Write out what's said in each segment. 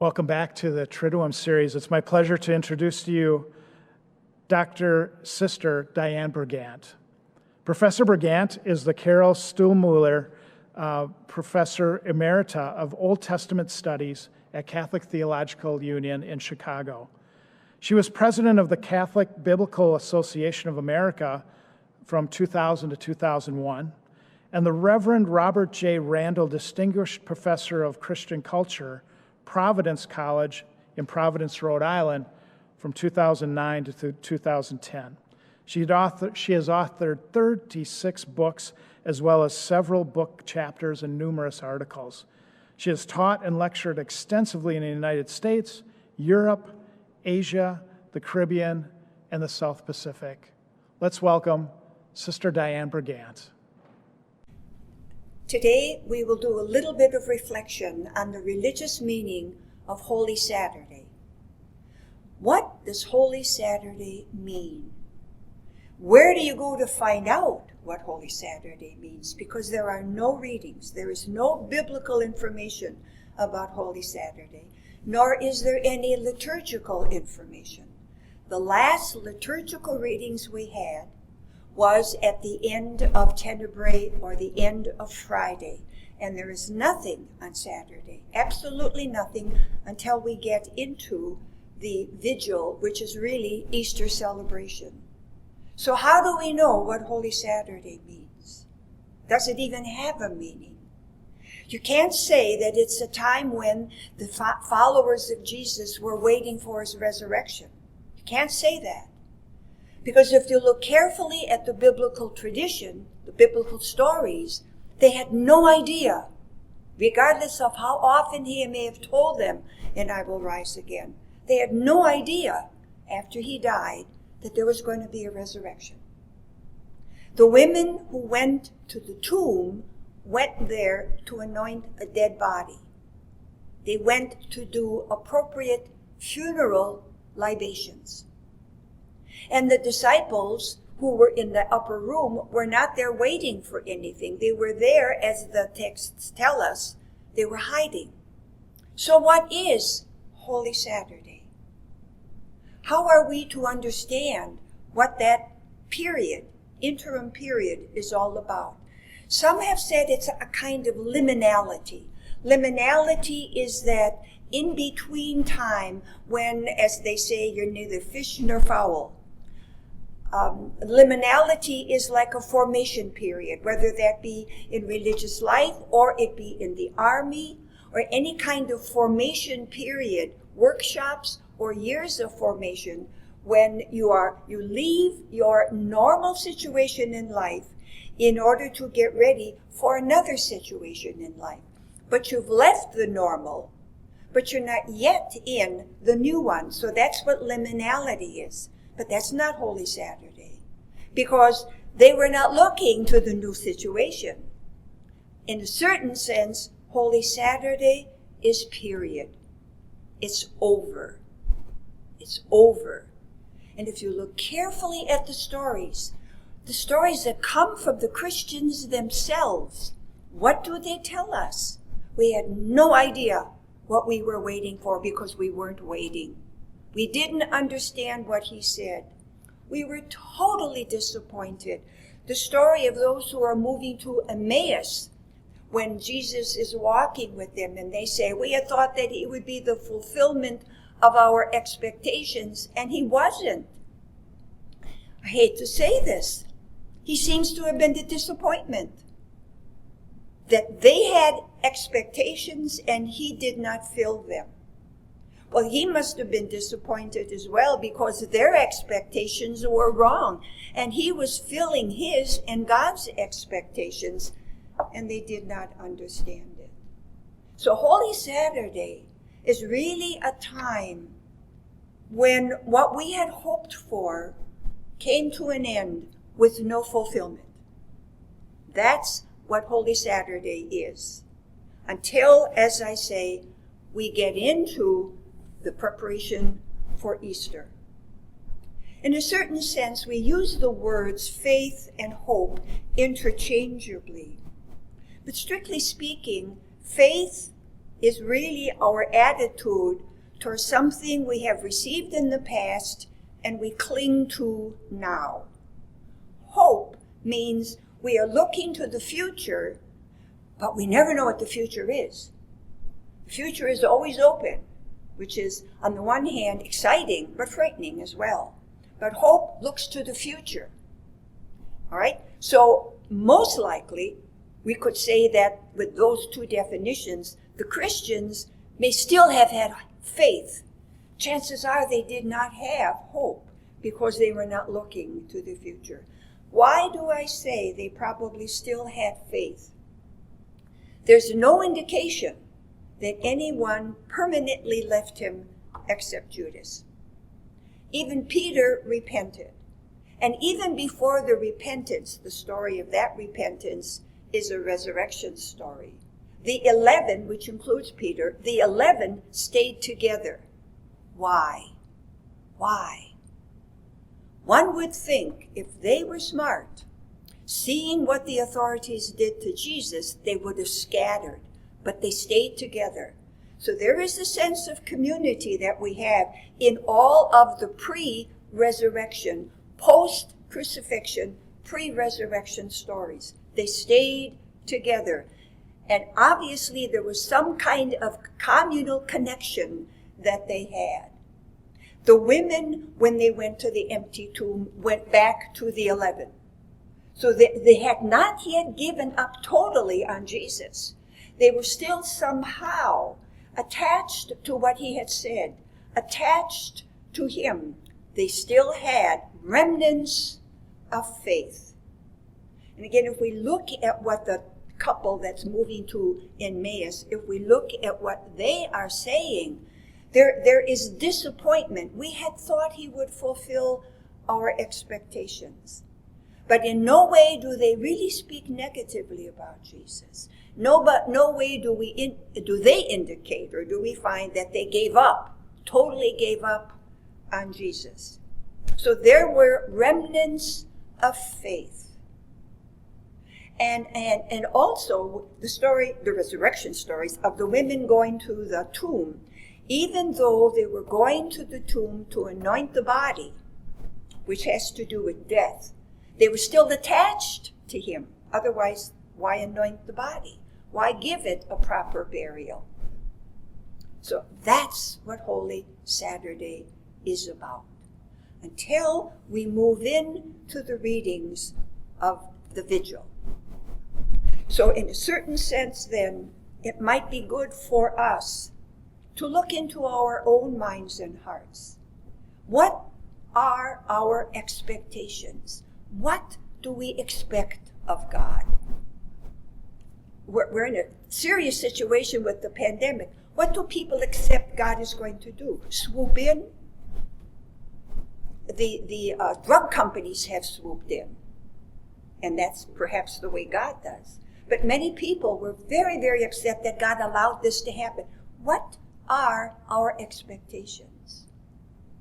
Welcome back to the Triduum series. It's my pleasure to introduce to you Sister Dianne Bergant. Professor Bergant is the Carol Stuhlmuller Professor Emerita of Old Testament Studies at Catholic Theological Union in Chicago. She was president of the Catholic Biblical Association of America from 2000 to 2001, and the Reverend Robert J. Randall Distinguished Professor of Christian Culture, Providence College in Providence, Rhode Island, from 2009 to 2010. She has authored 36 books, as well as several book chapters and numerous articles. She has taught and lectured extensively in the United States, Europe, Asia, the Caribbean, and the South Pacific. Let's welcome Sister Dianne Bergant. Today, we will do a little bit of reflection on the religious meaning of Holy Saturday. What does Holy Saturday mean? Where do you go to find out what Holy Saturday means? Because there are no readings. There is no biblical information about Holy Saturday, nor is there any liturgical information. The last liturgical readings we had was at the end of Tenebrae, or the end of Friday. And there is nothing on Saturday, absolutely nothing, until we get into the vigil, which is really Easter celebration. So how do we know what Holy Saturday means? Does it even have a meaning? You can't say that it's a time when the followers of Jesus were waiting for his resurrection. You can't say that. Because if you look carefully at the biblical tradition, the biblical stories, they had no idea, regardless of how often he may have told them, and I will rise again. They had no idea after he died that there was going to be a resurrection. The women who went to the tomb went there to anoint a dead body. They went to do appropriate funeral libations. And the disciples who were in the upper room were not there waiting for anything. They were there, as the texts tell us, they were hiding. So what is Holy Saturday? How are we to understand what that period, interim period, is all about? Some have said it's a kind of liminality. Liminality is that in-between time when, as they say, you're neither fish nor fowl. Liminality is like a formation period, whether that be in religious life or it be in the army or any kind of formation period, workshops or years of formation, when you leave your normal situation in life in order to get ready for another situation in life. But you've left the normal, but you're not yet in the new one. So that's what liminality is. But that's not Holy Saturday, because they were not looking to the new situation. In a certain sense, Holy Saturday is period. It's over. It's over. And if you look carefully at the stories that come from the Christians themselves, what do they tell us? We had no idea what we were waiting for because we weren't waiting. We didn't understand what he said. We were totally disappointed. The story of those who are moving to Emmaus, when Jesus is walking with them, and they say, we had thought that he would be the fulfillment of our expectations, and he wasn't. I hate to say this. He seems to have been the disappointment. That they had expectations and he did not fill them. Well, he must have been disappointed as well, because their expectations were wrong. And he was filling his and God's expectations, and they did not understand it. So Holy Saturday is really a time when what we had hoped for came to an end with no fulfillment. That's what Holy Saturday is. Until, as I say, we get into the preparation for Easter. In a certain sense, we use the words faith and hope interchangeably. But strictly speaking, faith is really our attitude towards something we have received in the past and we cling to now. Hope means we are looking to the future, but we never know what the future is. The future is always open, which is, on the one hand, exciting, but frightening as well. But hope looks to the future. All right? So, most likely, we could say that with those two definitions, the Christians may still have had faith. Chances are they did not have hope because they were not looking to the future. Why do I say they probably still had faith? There's no indication that anyone permanently left him except Judas. Even Peter repented. And even before the repentance, the story of that repentance is a resurrection story. The 11, which includes Peter, the 11 stayed together. Why? Why? One would think if they were smart, seeing what the authorities did to Jesus, they would have scattered, but they stayed together. So there is a sense of community that we have in all of the pre-resurrection, post-crucifixion, pre-resurrection stories. They stayed together. And obviously there was some kind of communal connection that they had. The women, when they went to the empty tomb, went back to the 11. So they had not yet given up totally on Jesus. They were still somehow attached to what he had said, attached to him. They still had remnants of faith. And again, if we look at what the couple that's moving to Emmaus, if we look at what they are saying, there is disappointment. We had thought he would fulfill our expectations. But in no way do they really speak negatively about Jesus. No way do they indicate or do we find that they gave up, totally gave up on Jesus. So there were remnants of faith. And also the resurrection stories of the women going to the tomb, even though they were going to the tomb to anoint the body, which has to do with death, they were still attached to him. Otherwise, why anoint the body? Why give it a proper burial? So that's what Holy Saturday is about. Until we move in to the readings of the vigil. So in a certain sense, then, it might be good for us to look into our own minds and hearts. What are our expectations? What do we expect of God? We're in a serious situation with the pandemic. What do people accept God is going to do? Swoop in? The drug companies have swooped in. And that's perhaps the way God does. But many people were very, very upset that God allowed this to happen. What are our expectations?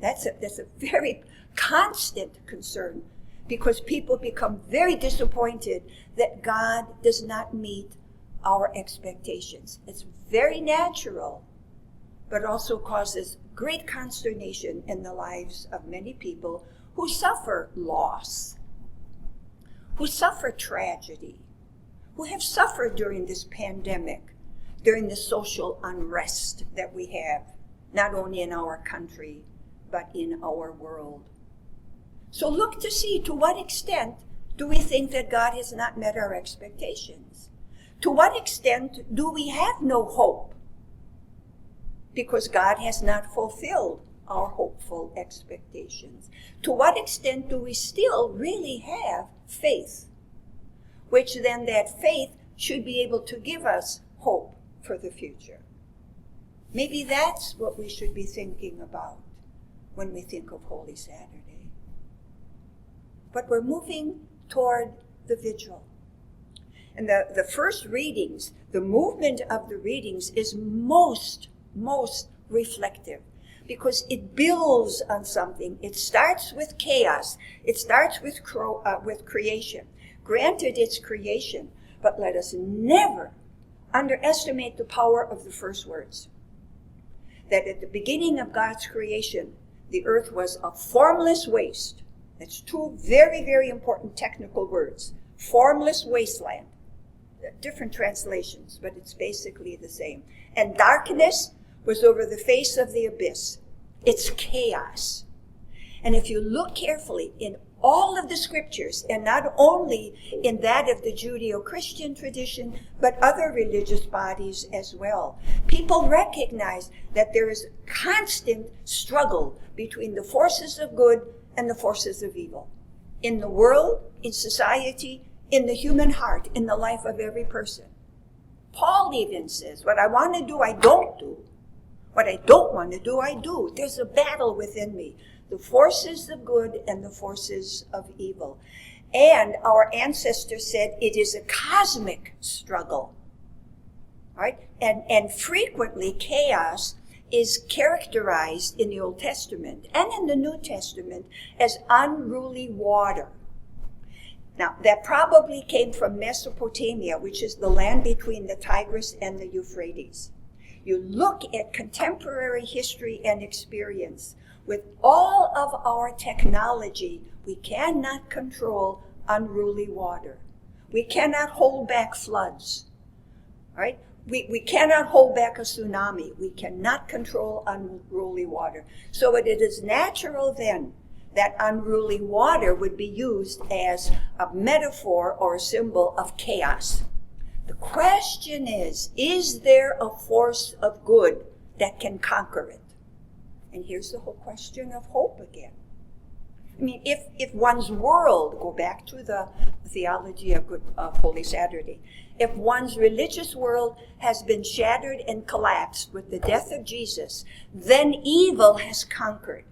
That's a very constant concern, because people become very disappointed that God does not meet our expectations. It's very natural, but also causes great consternation in the lives of many people who suffer loss, who suffer tragedy, who have suffered during this pandemic, during the social unrest that we have, not only in our country, but in our world. So look to see to what extent do we think that God has not met our expectations? To what extent do we have no hope? Because God has not fulfilled our hopeful expectations. To what extent do we still really have faith? Which then that faith should be able to give us hope for the future. Maybe that's what we should be thinking about when we think of Holy Saturday. But we're moving toward the vigil. And the first readings, the movement of the readings is most reflective, because it builds on something. It starts with chaos. It starts with creation. Granted, it's creation, but let us never underestimate the power of the first words. That at the beginning of God's creation, the earth was a formless waste. That's two very, very important technical words. Formless wasteland. Different translations, but it's basically the same. And darkness was over the face of the abyss. It's chaos. And if you look carefully in all of the scriptures, and not only in that of the Judeo-Christian tradition, but other religious bodies as well, people recognize that there is constant struggle between the forces of good and the forces of evil. In the world, in society, in the human heart, in the life of every person. Paul even says, what I want to do, I don't do. What I don't want to do, I do. There's a battle within me. The forces of good and the forces of evil. And our ancestors said it is a cosmic struggle. Right? And frequently chaos is characterized in the Old Testament and in the New Testament as unruly water. Now, that probably came from Mesopotamia, which is the land between the Tigris and the Euphrates. You look at contemporary history and experience. With all of our technology, we cannot control unruly water. We cannot hold back floods, right? We cannot hold back a tsunami. We cannot control unruly water. So it is natural then that unruly water would be used as a metaphor or a symbol of chaos. The question is there a force of good that can conquer it? And here's the whole question of hope again. I mean, if one's world, go back to the theology of Holy Saturday, if one's religious world has been shattered and collapsed with the death of Jesus, then evil has conquered.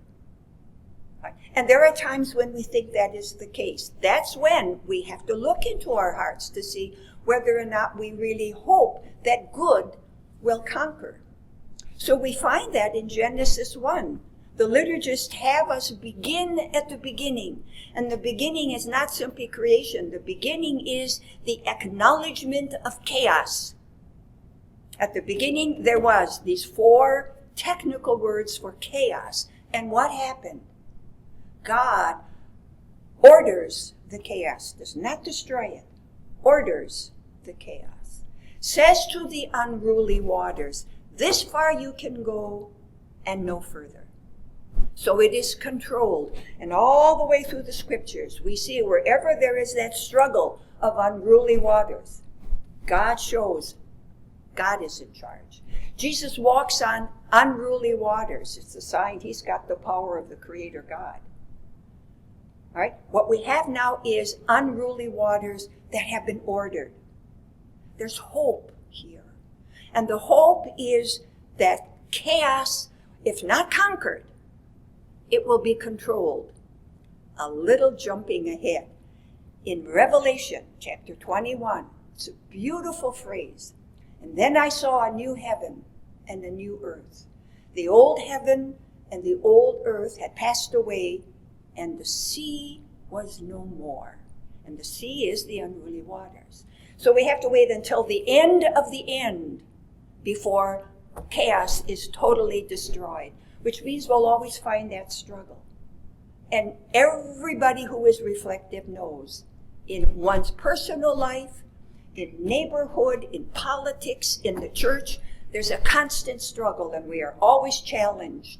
And there are times when we think that is the case. That's when we have to look into our hearts to see whether or not we really hope that good will conquer. So we find that in Genesis 1. The liturgists have us begin at the beginning. And the beginning is not simply creation. The beginning is the acknowledgement of chaos. At the beginning, there was these 4 technical words for chaos. And what happened? God orders the chaos, does not destroy it, orders the chaos. Says to the unruly waters, this far you can go and no further. So it is controlled. And all the way through the scriptures, we see wherever there is that struggle of unruly waters, God shows God is in charge. Jesus walks on unruly waters. It's a sign he's got the power of the Creator God. All right? What we have now is unruly waters that have been ordered. There's hope here. And the hope is that chaos, if not conquered, it will be controlled. A little jumping ahead. In Revelation chapter 21, it's a beautiful phrase. And then I saw a new heaven and a new earth. The old heaven and the old earth had passed away, and the sea was no more. And the sea is the unruly waters. So we have to wait until the end of the end before chaos is totally destroyed, which means we'll always find that struggle. And everybody who is reflective knows in one's personal life, in neighborhood, in politics, in the church, there's a constant struggle, and we are always challenged,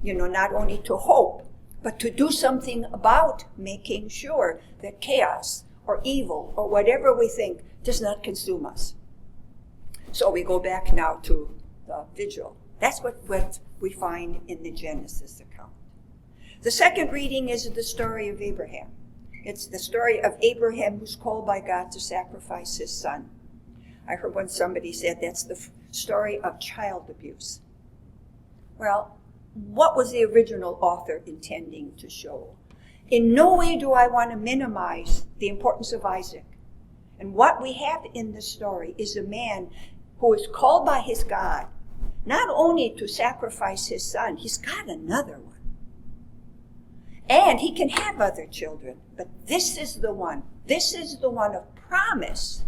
not only to hope, but to do something about making sure that chaos or evil or whatever we think does not consume us. So we go back now to the vigil. That's what we find in the Genesis account. The second reading is the story of Abraham. It's the story of Abraham who's called by God to sacrifice his son. I heard once somebody said that's the story of child abuse. Well, what was the original author intending to show? In no way do I want to minimize the importance of Isaac. And what we have in the story is a man who is called by his God not only to sacrifice his son, he's got another one. And he can have other children, but this is the one. This is the one of promise.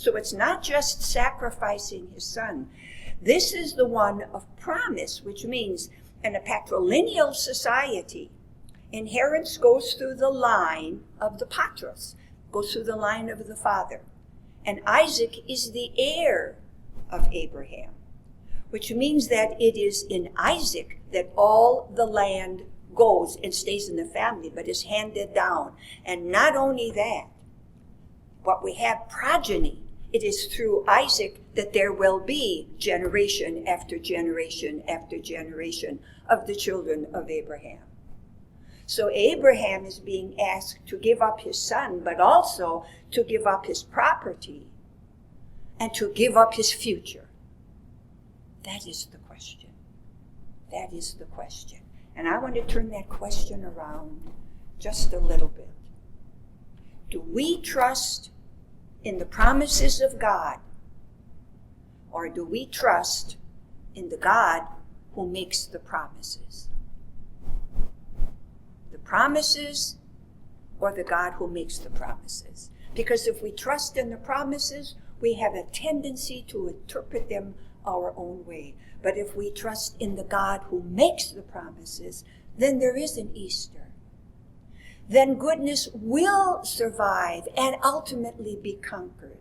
So it's not just sacrificing his son. This is the one of promise, which means in a patrilineal society, inheritance goes through the line of the patros, goes through the line of the father. And Isaac is the heir of Abraham, which means that it is in Isaac that all the land goes and stays in the family, but is handed down. And not only that, what we have progeny, it is through Isaac that there will be generation after generation after generation of the children of Abraham. So Abraham is being asked to give up his son, but also to give up his property and to give up his future. That is the question. That is the question. And I want to turn that question around just a little bit. Do we trust in the promises of God, or do we trust in the God who makes the promises? The promises or the God who makes the promises? Because if we trust in the promises, we have a tendency to interpret them our own way. But if we trust in the God who makes the promises, then there is an Easter. Then goodness will survive and ultimately be conquered.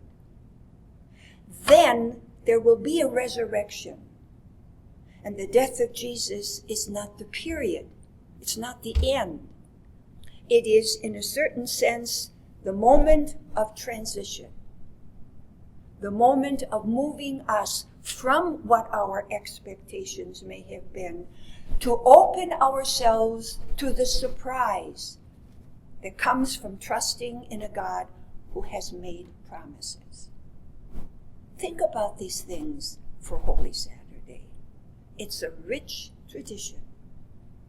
Then there will be a resurrection. And the death of Jesus is not the period. It's not the end. It is, in a certain sense, the moment of transition. The moment of moving us from what our expectations may have been to open ourselves to the surprise that comes from trusting in a God who has made promises. Think about these things for Holy Saturday. It's a rich tradition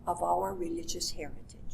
of our religious heritage.